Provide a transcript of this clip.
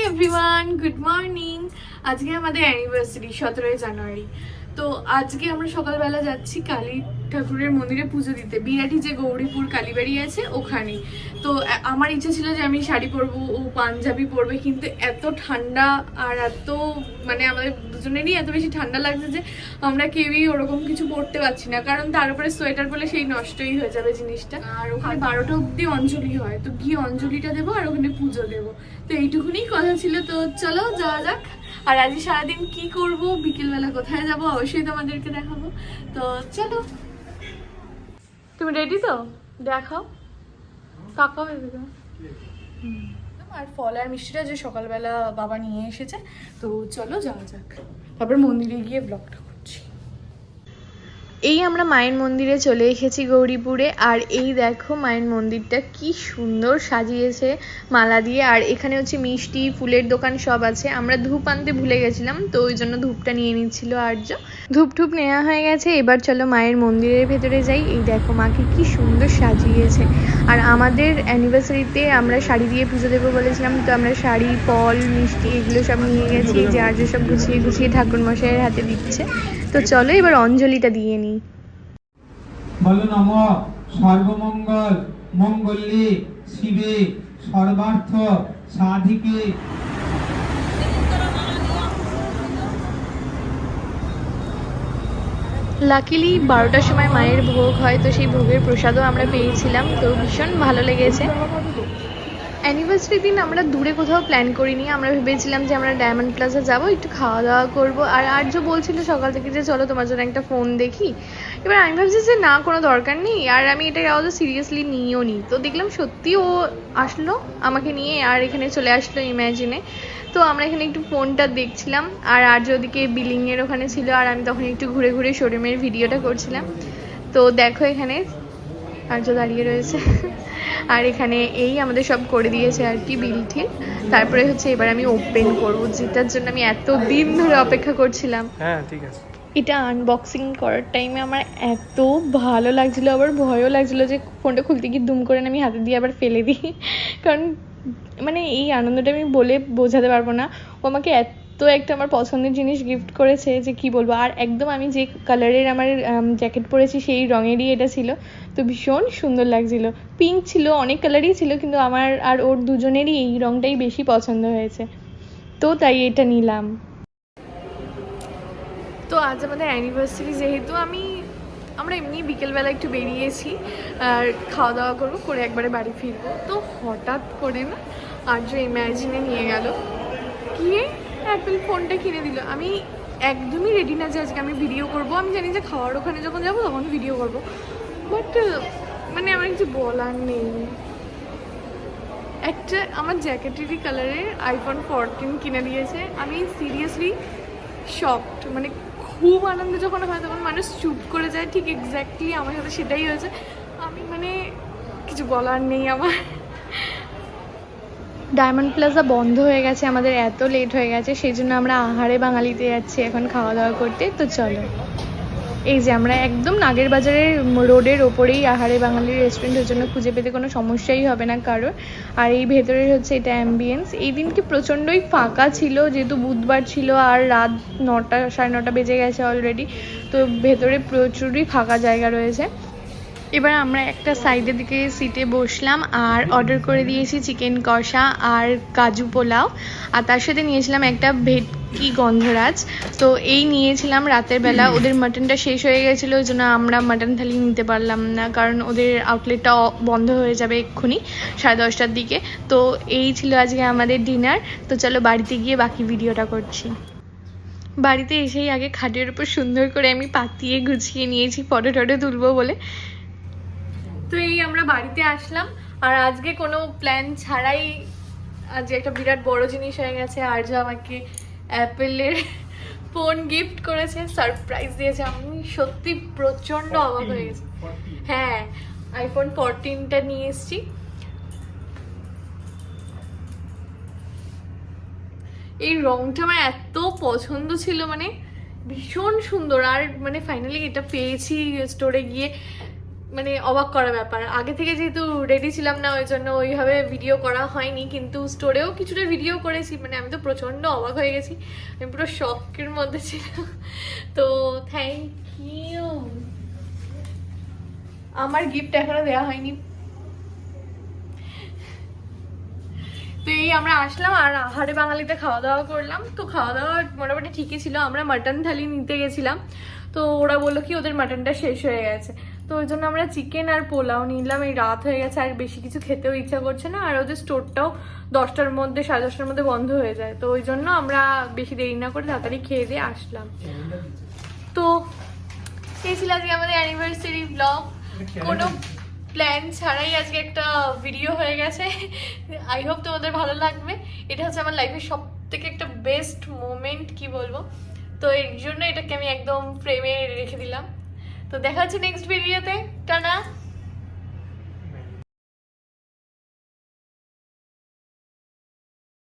Everyone, good morning. আজকে আমাদের anniversary 17 জানুয়ারি। তো আজকে আমরা সকালবেলা যাচ্ছি কালী ঠাকুরের মন্দিরে পুজো দিতে, বিরাটি যে গৌরীপুর কালীবাড়ি আছে ওখানে। তো আমার ইচ্ছা ছিল যে আমি শাড়ি পরবো, ও পাঞ্জাবি পরবে, কিন্তু এত ঠান্ডা আর এত মানে আমাদের দুজনেরই এত বেশি ঠান্ডা লাগছে যে আমরা কেউই ওরকম কিছু পরতে পারছি না, কারণ তার উপরে সোয়েটার পরলে সেই নষ্টই হয়ে যাবে জিনিসটা। আর ওখানে 12টা অব্দি অঞ্জলি হয়, তো গিয়ে অঞ্জলিটা দেবো আর ওখানে পুজো দেবো। তো এইটুকুনি কথা ছিল, তো চলো যাওয়া যাক। আর আজ সারাদিন কি করব, বিকেলবেলা কোথায় যাব অবশ্যই তোমাদেরকে দেখাবো। তো চলো। তুমি রেডি তো? দেখাও, তাকাও এদিকে। আর ফল আর মিষ্টিটা যে সকালবেলা বাবা নিয়ে এসেছে, তো চলো যাওয়া যাক। তারপর মন্দিরে গিয়ে ব্লগটা করছি। এই আমরা মায়ের মন্দিরে চলে এসেছি গৌরীপুরে। আর এই দেখো মায়ের মন্দিরটা কি সুন্দর সাজিয়েছে মালা দিয়ে। আর এখানে হচ্ছে মিষ্টি ফুলের দোকান সব আছে। আমরা ধূপ আনতে ভুলে গেছিলাম, তো ওই জন্য ধূপটা নিয়ে নিচ্ছিল আর্য। ধূপ টুপ নেওয়া হয়ে গেছে, এবার চলো মায়ের মন্দিরের ভেতরে যাই। এই দেখো মাকে কি সুন্দর সাজিয়েছে। আর আমাদের অ্যানিভার্সারিতে আমরা শাড়ি দিয়ে পুজো দেবো বলেছিলাম, তো আমরা শাড়ি, ফল, মিষ্টি এগুলো সব নিয়ে গেছি। এই যে আর্য সব গুছিয়ে গুছিয়ে ঠাকুর মশাইয়ের হাতে দিচ্ছে। তো চলো এবার অঞ্জলিটা দিয়ে নিই। বলো নম সর্বমঙ্গল মঙ্গলে শিবে সর্বার্থ সাধিকে। লাকিলি 12টার সময় মায়ের ভোগ হয়, তো সেই ভোগের প্রসাদও আমরা পেয়েছিলাম, তো ভীষণ ভালো লেগেছে। অ্যানিভার্সারি দিন আমরা দূরে কোথাও প্ল্যান করিনি। আমরা ভেবেছিলাম যে আমরা ডায়মন্ড প্লাজা যাবো, একটু খাওয়া দাওয়া করবো। আর আর্য বলছিল সকাল থেকে যে চলো তোমার জন্য একটা ফোন দেখি। এবার আমি ভাবছি যে না, কোনো দরকার নেই। আর আমি এটা অত সিরিয়াসলি নিয়েও নি। তো দেখলাম সত্যি ও আসলো আমাকে নিয়ে, আর এখানে চলে আসলো ইম্যাজিনে। তো আমরা এখানে একটু ফোনটা দেখছিলাম, আর আর্য ওদিকে বিলিংয়ের ওখানে ছিল, আর আমি তখন একটু ঘুরে ঘুরে শোরুমের ভিডিওটা করছিলাম। তো দেখো এখানে আর্য দাঁড়িয়ে রয়েছে। আর এখানে এই আমাদের সব করে দিয়েছে আর কি, বিল ঠিক। তারপরে হচ্ছে এবার আমি ওপেন করবো, যেটার জন্য আমি এত দিন ধরে অপেক্ষা করছিলাম। হ্যাঁ ঠিক আছে। এটা আনবক্সিং করার টাইমে আমার এত ভালো লাগছিল, আবার ভয়ও লাগছিল যে ফোনটা খুলতে গিয়ে দুম করে আমি হাতে দিয়ে আবার ফেলে দিই। কারণ মানে এই আনন্দটা আমি বলে বোঝাতে পারবো না। ও আমাকে এত একটা আমার পছন্দের জিনিস গিফট করেছে যে কি বলবো। আর একদম আমি যে কালারের আমার জ্যাকেট পরেছি সেই রঙেরই এটা ছিল, তো ভীষণ সুন্দর লাগছিল। পিঙ্ক ছিল, অনেক কালারই ছিল, কিন্তু আমার আর ওর দুজনেরই এই রঙটাই বেশি পছন্দ হয়েছে, তো তাই এটা নিলাম। তো আজ আমাদের অ্যানিভার্সারি, যেহেতু আমরা এমনি বিকেলবেলা একটু বেরিয়েছি আর খাওয়া দাওয়া করবো, করে একবারে বাড়ি ফিরবো। তো হঠাৎ করে না আর্য ইম্যাজিনে নিয়ে গেল, গিয়ে অ্যাপেল ফোনটা কিনে দিল। আমি একদমই রেডি না যে আজকে আমি ভিডিও করব। আমি জানি যে খাওয়ার ওখানে যখন যাবো তখন ভিডিও করব, বাট মানে আমার কিছু বলার নেই। একটা আমার জ্যাকেটেরই কালারের আইফোন 14 কিনে দিয়েছে। আমি সিরিয়াসলি শকড, মানে খুব আনন্দ যখন হয় তখন মানুষ চুপ করে যায়, ঠিক এক্স্যাক্টলি আমার সাথে সেটাই হয়েছে। আমি মানে কিছু বলার নেই আমার। ডায়মন্ড প্লাজা বন্ধ হয়ে গেছে, আমাদের এত লেট হয়ে গেছে, সেই জন্য আমরা আহারে বাঙালিতে যাচ্ছি এখন খাওয়া দাওয়া করতে। তো চলো, এই যে আমরা একদম নাগের বাজারের রোডের ওপরেই আহারে বাঙালির রেস্টুরেন্টের জন্য খুঁজে পেতে কোনো সমস্যাই হবে না কারোর। আর এই ভেতরের হচ্ছে এটা অ্যাম্বিয়েন্স। এই দিনকে প্রচণ্ডই ফাঁকা ছিল, যেহেতু বুধবার ছিল আর রাত 9টা 9:30 বেজে গেছে অলরেডি, তো ভেতরে প্রচুরই ফাঁকা জায়গা রয়েছে। এবার আমরা একটা সাইডের দিকে সিটে বসলাম আর অর্ডার করে দিয়েছি চিকেন কষা আর কাজু পোলাও, আর তার সাথে নিয়েছিলাম একটা ভেটকি গন্ধরাজ। তো এই নিয়েছিলাম রাতের বেলা, ওদের মাটনটা শেষ হয়ে গেছিলো, ওই জন্য আমরা মাটন থালি নিতে পারলাম না, কারণ ওদের আউটলেটটা বন্ধ হয়ে যাবে এক্ষুনি 10:30টার দিকে। তো এই ছিল আজকে আমাদের ডিনার। তো চলো বাড়িতে গিয়ে বাকি ভিডিওটা করছি। বাড়িতে এসেই আগে খাটের উপর সুন্দর করে আমি পাতিয়ে গুছিয়ে নিয়েছি ফটো টটো তুলবো বলে। তো এই আমরা বাড়িতে আসলাম, আর আজকে কোনো প্ল্যান ছাড়াই আজ একটা বিরাট বড় জিনিস হয়ে গেছে। আর্য আমাকে অ্যাপেলের ফোন গিফট করেছে, সারপ্রাইজ দিয়েছে। আমি সত্যি প্রচণ্ড অবাক হয়ে গেছি। হ্যাঁ, আইফোন 14টা নিয়ে এসেছি। এই রংটা আমার এত পছন্দ ছিল, মানে ভীষণ সুন্দর। আর মানে ফাইনালি এটা পেয়েছি স্টোরে গিয়ে, মানে অবাক করা ব্যাপার। আগে থেকে যেহেতু রেডি ছিলাম না, ওই জন্য ওইভাবে ভিডিও করা হয়নি, কিন্তু স্টোরেও কিছুটা ভিডিও করেছি। মানে আমি তো প্রচণ্ড অবাক হয়ে গেছি, আমি পুরো শকের মধ্যে ছিলাম। তো থ্যাংক ইউ। আমার গিফট এখনো দেওয়া হয়নি। তো এই আমরা আসলাম আর আহারে বাঙালিতে খাওয়া দাওয়া করলাম। তো খাওয়া দাওয়া মোটামুটি ঠিকই ছিল। আমরা মাটন থালি নিতে গেছিলাম, তো ওরা বললো কি ওদের মাটনটা শেষ হয়ে গেছে, তো ওই জন্য আমরা চিকেন আর পোলাও নিলাম। এই রাত হয়ে গেছে, আর বেশি কিছু খেতেও ইচ্ছা করছে না, আর ওদের স্টোরটাও 10টার মধ্যে 10:30টার মধ্যে বন্ধ হয়ে যায়। তো ওই জন্য আমরা বেশি দেরি না করে তাড়াতাড়ি খেয়ে দিয়ে আসলাম। তো এই ছিল আজকে আমাদের অ্যানিভার্সারি ব্লগ। কোনো প্ল্যান ছাড়াই আজকে একটা ভিডিও হয়ে গেছে। আই হোপ তোমাদের ভালো লাগবে। এটা হচ্ছে আমার লাইফের সব থেকে একটা বেস্ট মোমেন্ট, কি বলবো। তো এর জন্য এটাকে আমি একদম ফ্রেমে রেখে দিলাম। তো দেখা হচ্ছে নেক্সট ভিডিওতে। টাটা।